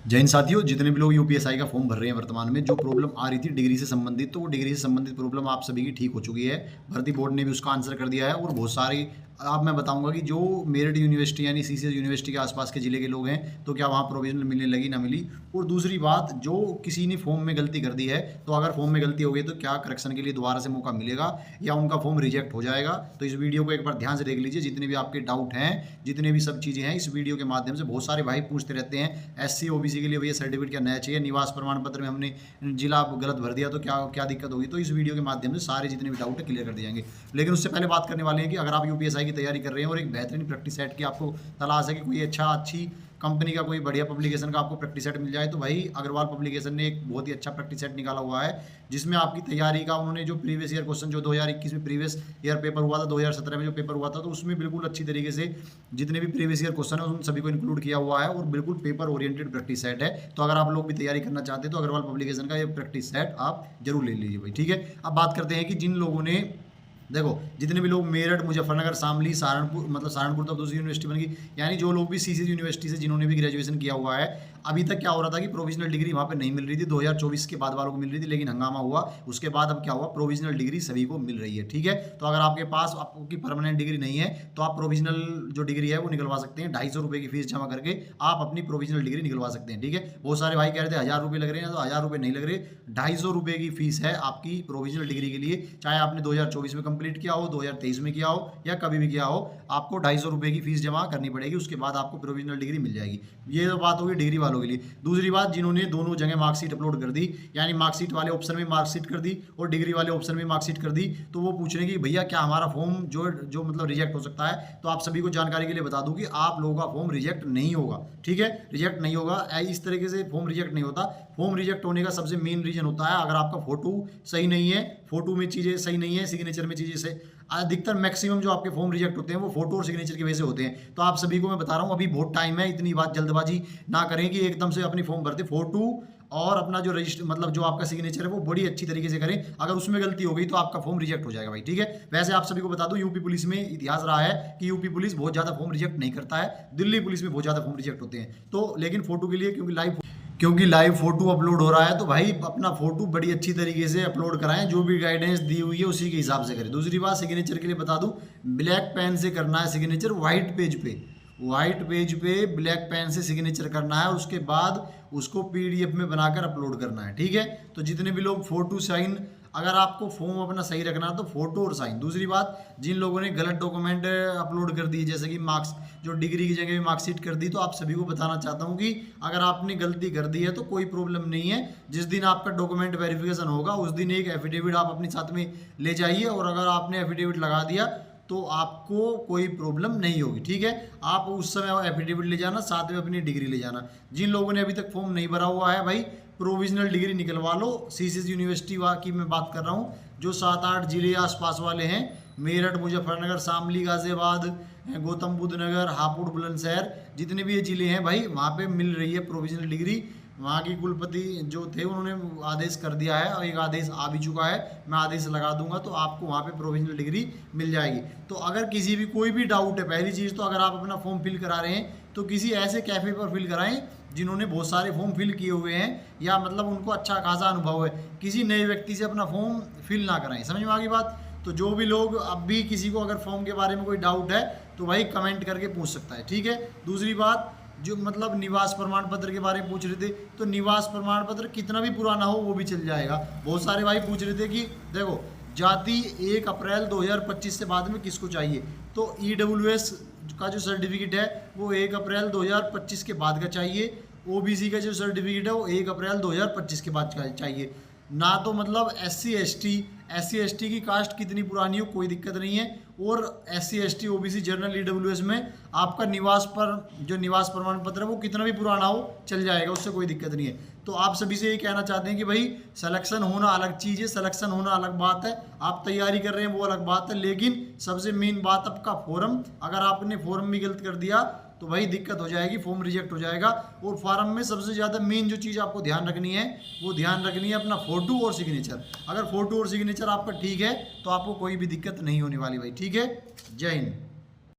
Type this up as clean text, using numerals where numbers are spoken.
जय हिंद साथियों, जितने भी लोग यूपीएसआई का फॉर्म भर रहे हैं वर्तमान में, जो प्रॉब्लम आ रही थी डिग्री से संबंधित, तो वो डिग्री से संबंधित प्रॉब्लम आप सभी की ठीक हो चुकी है। भर्ती बोर्ड ने भी उसका आंसर कर दिया है और बहुत सारी अब मैं बताऊंगा कि जो मेरिट यूनिवर्सिटी यानी सीसीएस यूनिवर्सिटी के आसपास के जिले के लोग हैं, तो क्या वहाँ प्रोविजनल मिलने लगी ना मिली। और दूसरी बात, जो किसी ने फॉर्म में गलती कर दी है, तो अगर फॉर्म में गलती हो गई तो क्या करेक्शन के लिए दोबारा से मौका मिलेगा या उनका फॉर्म रिजेक्ट हो जाएगा। तो इस वीडियो को एक बार ध्यान से देख लीजिए। जितने भी आपके डाउट हैं, जितने भी सब चीज़ें हैं, इस वीडियो के माध्यम से बहुत सारे भाई पूछते रहते हैं एससी ओबीसी के लिए भैया सर्टिफिकेट क्या नया चाहिए, निवास प्रमाण पत्र में हमने जिला गलत भर दिया तो क्या क्या दिक्कत होगी। तो इस वीडियो के माध्यम से सारे जितने भी डाउट है क्लियर कर दिए जाएंगे। लेकिन उससे पहले बात करने वाले हैं कि अगर आप यूपीएसआई की तैयारी कर रहे हैं और एक बेहतरीन प्रैक्टिस सेट की आपको तलाश है कि कोई अच्छी कंपनी का कोई बढ़िया पब्लिकेशन का आपको प्रैक्टिस सेट मिल जाए, तो भाई अग्रवाल पब्लिकेशन ने एक बहुत ही अच्छा प्रैक्टिस सेट निकाला हुआ है, जिसमें आपकी तैयारी का उन्होंने जो प्रीवियस ईयर क्वेश्चन जो 2021 में प्रीवियस ईयर पेपर हुआ था, 2017 में जो पेपर हुआ था, तो उसमें बिल्कुल अच्छी तरीके से जितने भी प्रीवियस ईयर क्वेश्चन है उन सभी को इंक्लूड किया हुआ है और बिल्कुल पेपर ओरिएंटेड प्रैक्टिस सेट है। तो अगर आप लोग भी तैयारी करना चाहते हैं तो अग्रवाल पब्लिकेशन का ये प्रैक्टिस सेट आप जरूर ले लीजिए भाई, ठीक है। अब बात करते हैं कि जिन लोगों ने देखो, जितने भी लोग मेरठ, मुजफ्फरनगर, शामली, सहारनपुर, मतलब सहारनपुर तो दूसरी यूनिवर्सिटी बन गई, यानी जो लोग भी सीसीएस यूनिवर्सिटी से जिन्होंने भी ग्रेजुएशन किया हुआ है, अभी तक क्या हो रहा था कि प्रोविजनल डिग्री वहाँ पे नहीं मिल रही थी, 2024 के बाद वालों को मिल रही थी, लेकिन हंगामा हुआ। उसके बाद अब क्या हुआ, प्रोविजनल डिग्री सभी को मिल रही है, ठीक है। तो अगर आपके पास आपकी परमानेंट डिग्री नहीं है तो आप प्रोविजनल जो डिग्री है वो निकलवा सकते हैं। 250 रुपये की फीस जमा करके आप अपनी प्रोविजनल डिग्री निकलवा सकते हैं, ठीक है। बहुत सारे भाई कह रहे थे 1000 रुपये लग रहे हैं, तो 1000 रुपये नहीं लग रहे, 250 रुपये की फीस है आपकी प्रोविजनल डिग्री के लिए। चाहे आपने 2024 में कंप्लीट किया हो, 2023 में किया हो या कभी भी किया हो, आपको 250 रुपये की फीस जमा करनी पड़ेगी। उसके बाद आपको प्रोविजनल डिग्री मिल जाएगी। ये तो बात होगी डिग्री वालों के लिए। दूसरी बात, जिन्होंने दोनों जगह मार्कशीट अपलोड कर दी, यानी मार्कशीट वाले ऑप्शन में मार्कशीट कर दी और डिग्री वाले ऑप्शन में मार्कशीट कर दी, तो वो पूछ रहे हैं कि भैया क्या हमारा फॉर्म जो मतलब रिजेक्ट हो सकता है। तो आप सभी को जानकारी के लिए बता दूं कि आप लोगों का फॉर्म रिजेक्ट नहीं होगा, ठीक है। रिजेक्ट नहीं होगा, इस तरीके से फॉर्म रिजेक्ट नहीं होता। फॉर्म रिजेक्ट होने का सबसे मेन रीजन होता है अगर आपका फोटो सही नहीं है, फोटो में चीज़ें सही नहीं है, सिग्नेचर में चीज़ें सही। अधिकतर मैक्सिमम जो आपके फॉर्म रिजेक्ट होते हैं वो फोटो और सिग्नेचर की वजह से होते हैं। तो आप सभी को मैं बता रहा हूँ, अभी बहुत टाइम है, इतनी बात जल्दबाजी ना करें कि एकदम से अपनी फॉर्म भरते। फोटो और अपना जो रजिस्टर मतलब जो आपका सिग्नेचर है वो बड़ी अच्छी तरीके से करें। अगर उसमें गलती हो गई तो आपका फॉर्म रिजेक्ट हो जाएगा भाई, ठीक है। वैसे आप सभी को बता दूं, यूपी पुलिस में इतिहास रहा है कि यूपी पुलिस बहुत ज़्यादा फॉर्म रिजेक्ट नहीं करता है, दिल्ली पुलिस में बहुत ज़्यादा फॉर्म रिजेक्ट होते हैं। तो लेकिन फोटो के लिए क्योंकि लाइव फोटो अपलोड हो रहा है, तो भाई अपना फोटो बड़ी अच्छी तरीके से अपलोड कराएं, जो भी गाइडेंस दी हुई है उसी के हिसाब से करें। दूसरी बात, सिग्नेचर के लिए बता दूं, ब्लैक पेन से करना है सिग्नेचर, व्हाइट पेज पे ब्लैक पेन से सिग्नेचर करना है। उसके बाद उसको पीडीएफ में बनाकर अपलोड करना है, ठीक है। तो जितने भी लोग फोटो साइन, अगर आपको फॉर्म अपना सही रखना है तो फोटो और साइन। दूसरी बात, जिन लोगों ने गलत डॉक्यूमेंट अपलोड कर दिए, जैसे कि मार्क्स जो डिग्री की जगह भी मार्कशीट कर दी, तो आप सभी को बताना चाहता हूं कि अगर आपने गलती कर दी है तो कोई प्रॉब्लम नहीं है। जिस दिन आपका डॉक्यूमेंट वेरिफिकेशन होगा उस दिन एक एफिडेविट आप अपने साथ में ले जाइए, और अगर आपने एफिडेविट लगा दिया तो आपको कोई प्रॉब्लम नहीं होगी, ठीक है। आप उस समय एफिडेविट ले जाना, साथ में अपनी डिग्री ले जाना। जिन लोगों ने अभी तक फॉर्म नहीं भरा हुआ है भाई, प्रोविजनल डिग्री निकलवा लो। सीसीएस यूनिवर्सिटी की मैं बात कर रहा हूँ, जो 7-8 जिले आसपास वाले हैं, मेरठ, मुजफ्फरनगर, शामली, गाजियाबाद, गौतम बुद्ध नगर, हापुड़, बुलंदशहर, जितने भी ये जिले हैं भाई, वहाँ पे मिल रही है प्रोविजनल डिग्री। वहाँ की कुलपति जो थे उन्होंने आदेश कर दिया है, और एक आदेश आ भी चुका है, मैं आदेश लगा दूंगा तो आपको वहाँ पे प्रोविजनल डिग्री मिल जाएगी। तो अगर किसी भी कोई भी डाउट है, पहली चीज़ तो अगर आप अपना फॉर्म फिल करा रहे हैं तो किसी ऐसे कैफ़े पर फिल कराएं जिन्होंने बहुत सारे फॉर्म फिल किए हुए हैं, या मतलब उनको अच्छा खासा अनुभव है। किसी नए व्यक्ति से अपना फॉर्म फिल ना कराएं, समझ में आ गई बात। तो जो भी लोग अब भी किसी को अगर फॉर्म के बारे में कोई डाउट है तो भाई कमेंट करके पूछ सकता है, ठीक है। दूसरी बात, जो मतलब निवास प्रमाण पत्र के बारे में पूछ रहे थे, तो निवास प्रमाण पत्र कितना भी पुराना हो वो भी चल जाएगा। बहुत सारे भाई पूछ रहे थे कि देखो, जाति 1 अप्रैल 2025 से बाद में किसको चाहिए, तो ईडब्ल्यूएस का जो सर्टिफिकेट है वो 1 अप्रैल 2025 के बाद का चाहिए। ओबीसी का जो सर्टिफिकेट है वो 1 अप्रैल 2025 के बाद चाहिए। ना तो मतलब एससी एसटी की कास्ट कितनी पुरानी हो कोई दिक्कत नहीं है, और SC ST OBC general EWS में आपका निवास प्रमाण पत्र है वो कितना भी पुराना हो चल जाएगा, उससे कोई दिक्कत नहीं है। तो आप सभी से यही कहना चाहते हैं कि भाई सिलेक्शन होना अलग चीज़ है, सिलेक्शन होना अलग बात है, आप तैयारी कर रहे हैं वो अलग बात है, लेकिन सबसे मेन बात आपका फॉर्म, अगर आपने फॉर्म भी गलत कर दिया तो भाई दिक्कत हो जाएगी, फॉर्म रिजेक्ट हो जाएगा। और फॉर्म में सबसे ज़्यादा मेन जो चीज़ आपको ध्यान रखनी है वो ध्यान रखनी है अपना फोटो और सिग्नेचर। अगर फोटो और सिग्नेचर आपका ठीक है तो आपको कोई भी दिक्कत नहीं होने वाली भाई, ठीक है। जय हिंद।